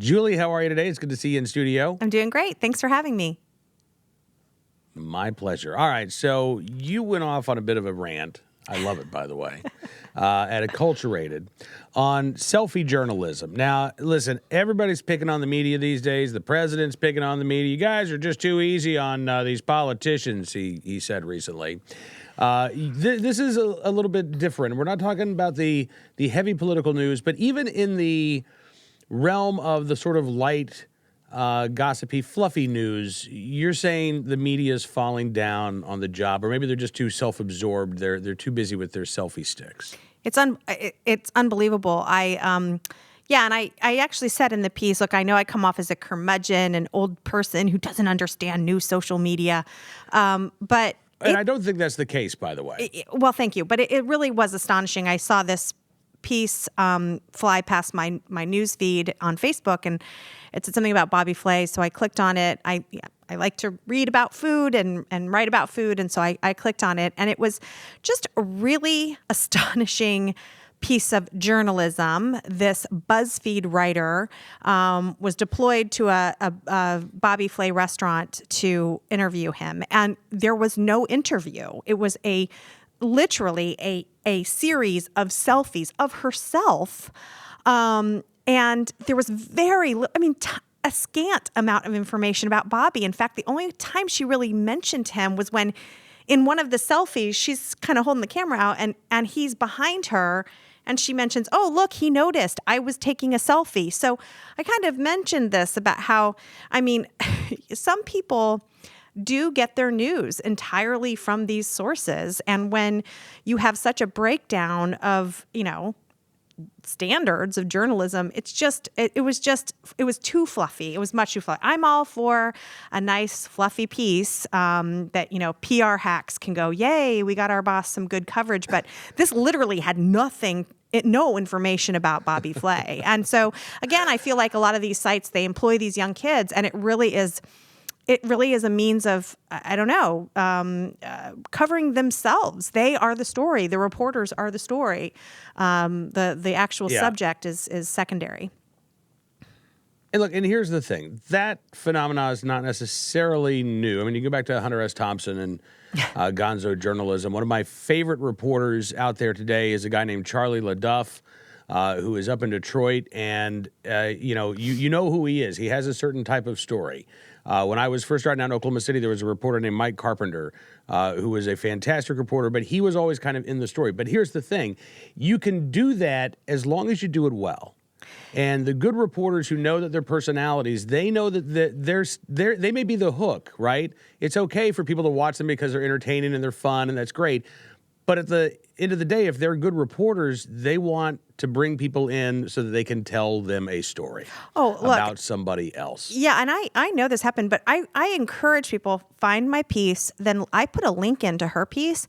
Julie, how are you today? It's good to see you in studio. I'm doing great. Thanks for having me. My pleasure. All right, so you went off on a bit of a rant. I love it, by the way, at Acculturated on selfie journalism. Now, listen, everybody's picking on the media these days. The president's picking on the media. You guys are just too easy on these politicians, he said recently. This is a little bit different. We're not talking about the heavy political news, but even in the realm of the sort of light, gossipy, fluffy news, you're saying the media is falling down on the job, or maybe they're just too self-absorbed. They're too busy with their selfie sticks. It's unbelievable. And I actually said in the piece, look, I know I come off as a curmudgeon, an old person who doesn't understand new social media, but I don't think that's the case, by the way. Well, thank you. But it really was astonishing. I saw this piece fly past my news feed on Facebook, and it said something about Bobby Flay. So I clicked on it. I like to read about food and write about food, and so I clicked on it, and it was just a really astonishing piece of journalism. This BuzzFeed writer was deployed to a Bobby Flay restaurant to interview him, and there was no interview. It was literally a series of selfies of herself, and there was a scant amount of information about Bobby. In fact, the only time she really mentioned him was when in one of the selfies, she's kind of holding the camera out and he's behind her, and she mentions, oh, look, he noticed I was taking a selfie. So I kind of mentioned this about how, some people do get their news entirely from these sources. And when you have such a breakdown of, standards of journalism, it was too fluffy. It was much too fluffy. I'm all for a nice fluffy piece that, PR hacks can go, yay, we got our boss some good coverage. But this literally had no information about Bobby Flay. And so, again, I feel like a lot of these sites, they employ these young kids, and it really is a means of, covering themselves. They are the story. The reporters are the story. The actual subject is secondary. And look, and here's the thing. That phenomenon is not necessarily new. You go back to Hunter S. Thompson and gonzo journalism. One of my favorite reporters out there today is a guy named Charlie LaDuff, who is up in Detroit. And, you know who he is. He has a certain type of story. When I was first starting out in Oklahoma City, there was a reporter named Mike Carpenter, who was a fantastic reporter, but he was always kind of in the story. But here's the thing. You can do that as long as you do it well. And the good reporters who know that their personalities, they know that they may be the hook, right? It's okay for people to watch them because they're entertaining and they're fun, and that's great. But at the end of the day, if they're good reporters, they want to bring people in so that they can tell them a story about somebody else. Yeah, and I know this happened, but I encourage people, find my piece, then I put a link into her piece.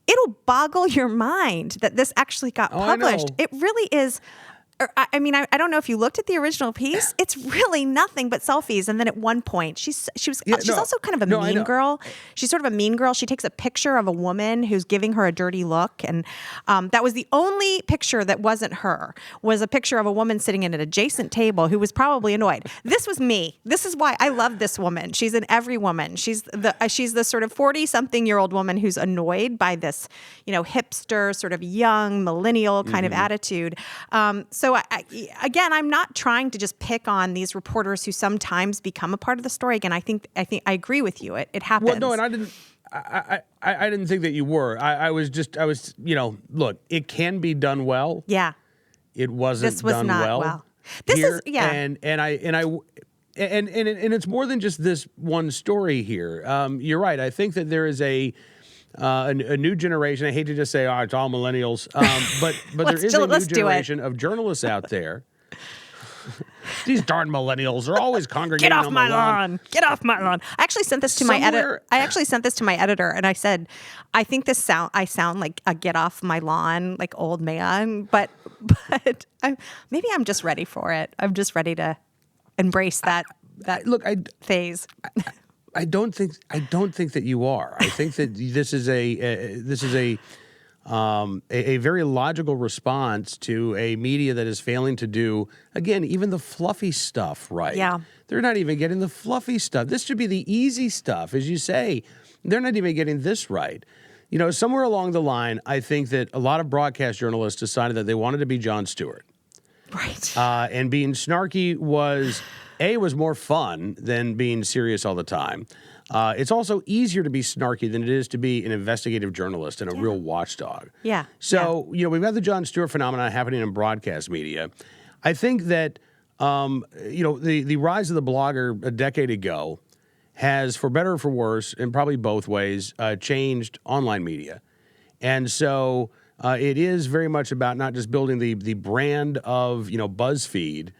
It'll boggle your mind that this actually got published. It really is. I don't know if you looked at the original piece. It's really nothing but selfies. And then at one point, she's also kind of a mean girl. She's sort of a mean girl. She takes a picture of a woman who's giving her a dirty look. And that was the only picture that wasn't her, was a picture of a woman sitting at an adjacent table who was probably annoyed. This was me. This is why I love this woman. She's an every woman. She's the sort of 40-something-year-old woman who's annoyed by this, hipster, sort of young millennial kind of attitude. So I'm not trying to just pick on these reporters who sometimes become a part of the story. Again, I think I agree with you. It happens. Well, no, and I didn't think that you were. I was look, it can be done well. Yeah. It wasn't this was done not well. This here, is, yeah. And it's more than just this one story here. You're right. I think that there is a new generation. I hate to just say, it's all millennials, but there is a new generation of journalists out there. These darn millennials are always congregating on my lawn. Get off my lawn. I actually sent this to my editor. And I said, I think I sound like a get off my lawn, like old man, but maybe I'm just ready for it. I'm just ready to embrace that phase. I don't think that you are. I think that this is a a very logical response to a media that is failing to do, again, even the fluffy stuff right. Yeah. They're not even getting the fluffy stuff. This should be the easy stuff, as you say. They're not even getting this right. You know, somewhere along the line, I think that a lot of broadcast journalists decided that they wanted to be Jon Stewart. Right. And being snarky was more fun than being serious all the time. It's also easier to be snarky than it is to be an investigative journalist and a real watchdog. Yeah. So, you know, we've got the Jon Stewart phenomenon happening in broadcast media. I think that, you know, the rise of the blogger a decade ago has, for better or for worse, and probably both ways, changed online media. And so it is very much about not just building the brand of, you know, BuzzFeed,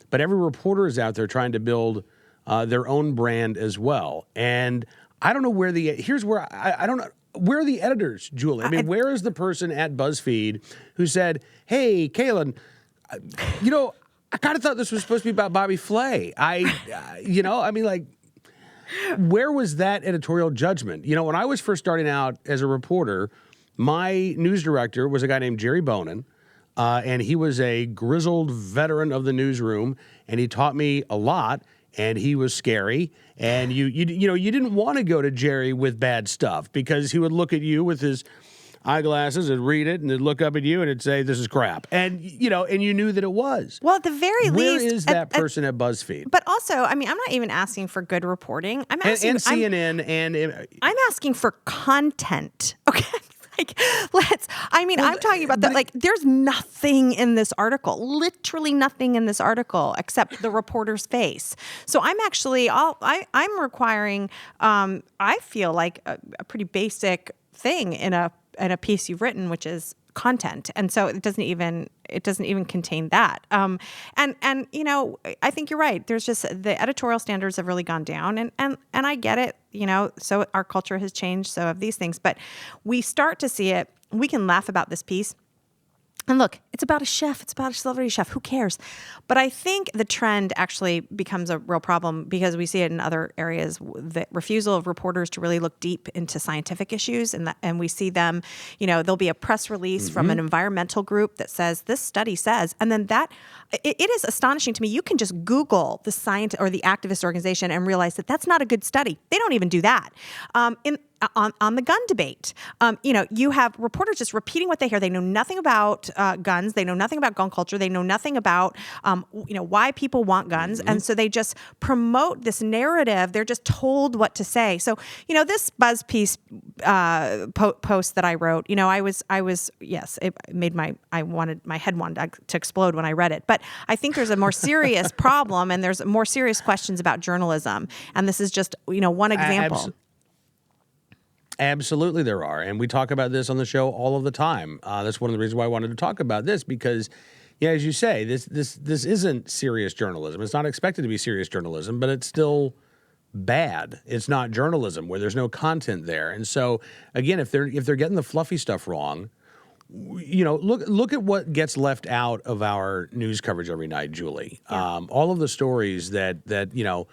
but every reporter is out there trying to build their own brand as well. And I don't know where here's where I don't know. Where are the editors, Julie? I mean, where is the person at BuzzFeed who said, hey, Kaylin, you know, I kind of thought this was supposed to be about Bobby Flay. You know, I mean, like, where was that editorial judgment? You know, when I was first starting out as a reporter, my news director was a guy named Jerry Bonin, and he was a grizzled veteran of the newsroom, and he taught me a lot, and he was scary. And you know, you didn't want to go to Jerry with bad stuff because he would look at you with his eyeglasses and read it, and then look up at you and it'd say, this is crap. And, you know, and you knew that it was. Well, at the very Where least. Where is that person at BuzzFeed? But also, I mean, I'm not even asking for good reporting. I'm asking. And CNN I'm asking for content. Okay. Like, I'm talking about that. Like, there's nothing in this article, literally nothing in this article except the reporter's face. So I'm actually, I'm requiring, I feel like a pretty basic thing in a piece you've written, which is content. And so it doesn't even contain that. And you know, I think you're right. There's just the editorial standards have really gone down, and I get it, you know, so our culture has changed, so have these things, but we start to see it. We can laugh about this piece. And look, it's about a chef. It's about a celebrity chef. Who cares? But I think the trend actually becomes a real problem because we see it in other areas, the refusal of reporters to really look deep into scientific issues. And we see them, you know, there'll be a press release from an environmental group that says, this study says, and then it is astonishing to me. You can just Google the science or the activist organization and realize that that's not a good study. They don't even do that. On the gun debate, you know, you have reporters just repeating what they hear. They know nothing about guns. They know nothing about gun culture. They know nothing about, you know, why people want guns. And so they just promote this narrative. They're just told what to say. So, you know, this BuzzPeace post that I wrote, you know, yes, it made my head wanted to explode when I read it. But I think there's a more serious problem, and there's more serious questions about journalism. And this is just, you know, one example. Absolutely there are. And we talk about this on the show all of the time. That's one of the reasons why I wanted to talk about this, because, yeah, as you say, this isn't serious journalism. It's not expected to be serious journalism, but it's still bad. It's not journalism where there's no content there. And so, again, if they're getting the fluffy stuff wrong, you know, look at what gets left out of our news coverage every night, Julie. Yeah. All of the stories that you know,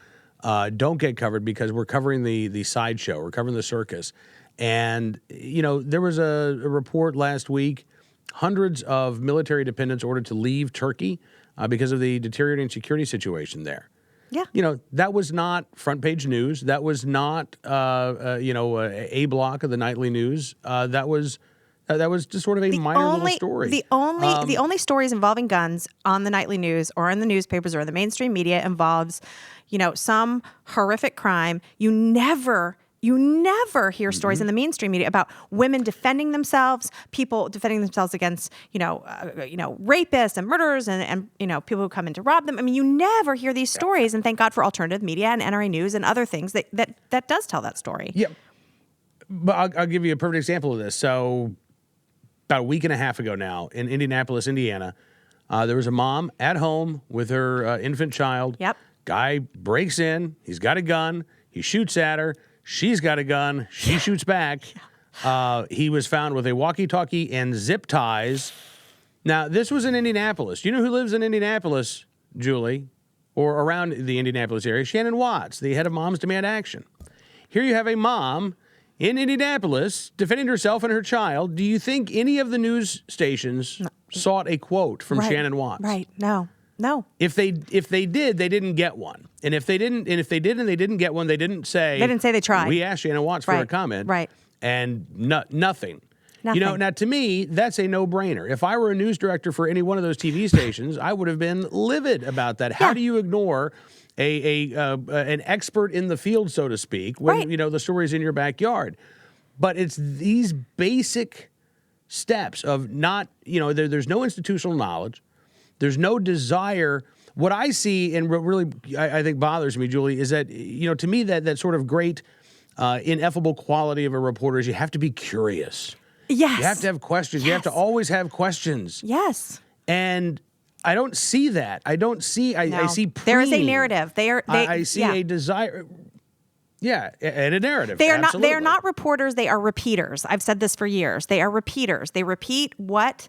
don't get covered because we're covering the sideshow, we're covering the circus. And, you know, there was a report last week, hundreds of military dependents ordered to leave Turkey because of the deteriorating security situation there. Yeah. You know, that was not front page news. That was not, you know, a block of the nightly news. That was just sort of a minor little story. The only stories involving guns on the nightly news or in the newspapers or the mainstream media involves, you know, some horrific crime. You never hear stories in the mainstream media about women defending themselves, people defending themselves against, you know, rapists and murderers and you know, people who come in to rob them. I mean, you never hear these stories, and thank God for alternative media and NRA News and other things that does tell that story. Yeah, but I'll give you a perfect example of this. So, about a week and a half ago now, in Indianapolis, Indiana, there was a mom at home with her infant child. Yep. Guy breaks in. He's got a gun. He shoots at her. She's got a gun. She shoots back. He was found with a walkie-talkie and zip ties. Now, this was in Indianapolis. Do you know who lives in Indianapolis, Julie, or around the Indianapolis area? Shannon Watts, the head of Moms Demand Action. Here you have a mom in Indianapolis, defending herself and her child. Do you think any of the news stations sought a quote from Shannon Watts? Right. No. If they did, they didn't get one. And if they didn't get one, they didn't say. They didn't say they tried. We asked Shannon Watts for a comment. Right. And nothing. You know, now to me, that's a no-brainer. If I were a news director for any one of those TV stations, I would have been livid about that. How do you ignore an expert in the field, so to speak, when you know the story's in your backyard? But it's these basic steps of not, you know, there's no institutional knowledge. There's no desire. What I see and what really I think bothers me, Julie, is that, you know, to me that sort of great ineffable quality of a reporter is you have to be curious. Yes. You have to have questions. Yes. You have to always have questions. Yes. And I don't see that. I don't see. I see. There is a narrative. I see a desire. Yeah, and a narrative. They are not. They are not reporters. They are repeaters. I've said this for years. They are repeaters. They repeat what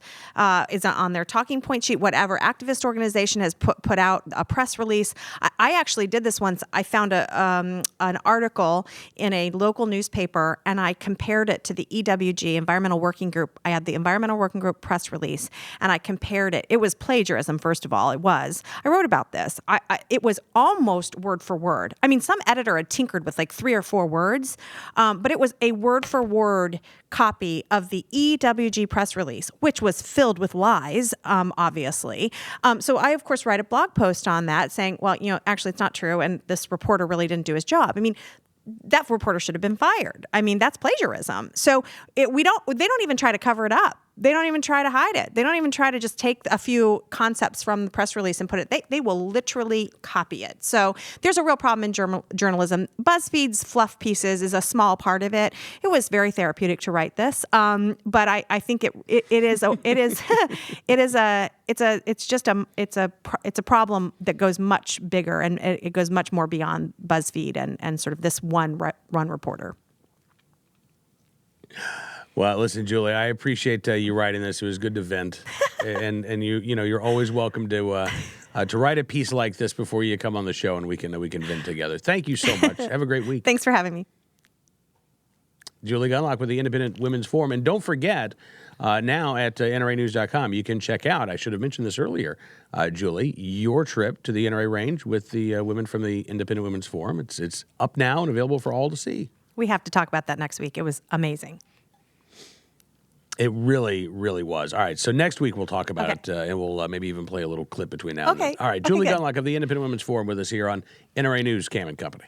is on their talking point sheet. Whatever activist organization has put out a press release. I actually did this once. I found an article in a local newspaper, and I compared it to the EWG Environmental Working Group. I had the Environmental Working Group press release, and I compared it. It was plagiarism. First of all, it was. I wrote about this. It was almost word for word. I mean, some editor had tinkered with like 3 or 4 words, but it was a word-for-word copy of the EWG press release, which was filled with lies, obviously. So I, of course, write a blog post on that saying, well, you know, actually it's not true, and this reporter really didn't do his job. I mean, that reporter should have been fired. I mean, that's plagiarism. So they don't even try to cover it up. They don't even try to hide it. They don't even try to just take a few concepts from the press release and put it. They will literally copy it. So there's a real problem in journalism. BuzzFeed's fluff pieces is a small part of it. It was very therapeutic to write this, but I think it's a problem that goes much bigger, and it goes much more beyond BuzzFeed and sort of this one run reporter. Well, listen, Julie, I appreciate you writing this. It was good to vent, and you know, you're always welcome to write a piece like this before you come on the show, and we can vent together. Thank you so much. Have a great week. Thanks for having me. Julie Gunlock with the Independent Women's Forum, and don't forget now at NRAnews.com you can check out. I should have mentioned this earlier, Julie, your trip to the NRA range with the women from the Independent Women's Forum. It's up now and available for all to see. We have to talk about that next week. It was amazing. It really, really was. All right, so next week we'll talk about it, and we'll maybe even play a little clip between now and then. All right, Julie Gunlock of the Independent Women's Forum with us here on NRA News, Cam and Company.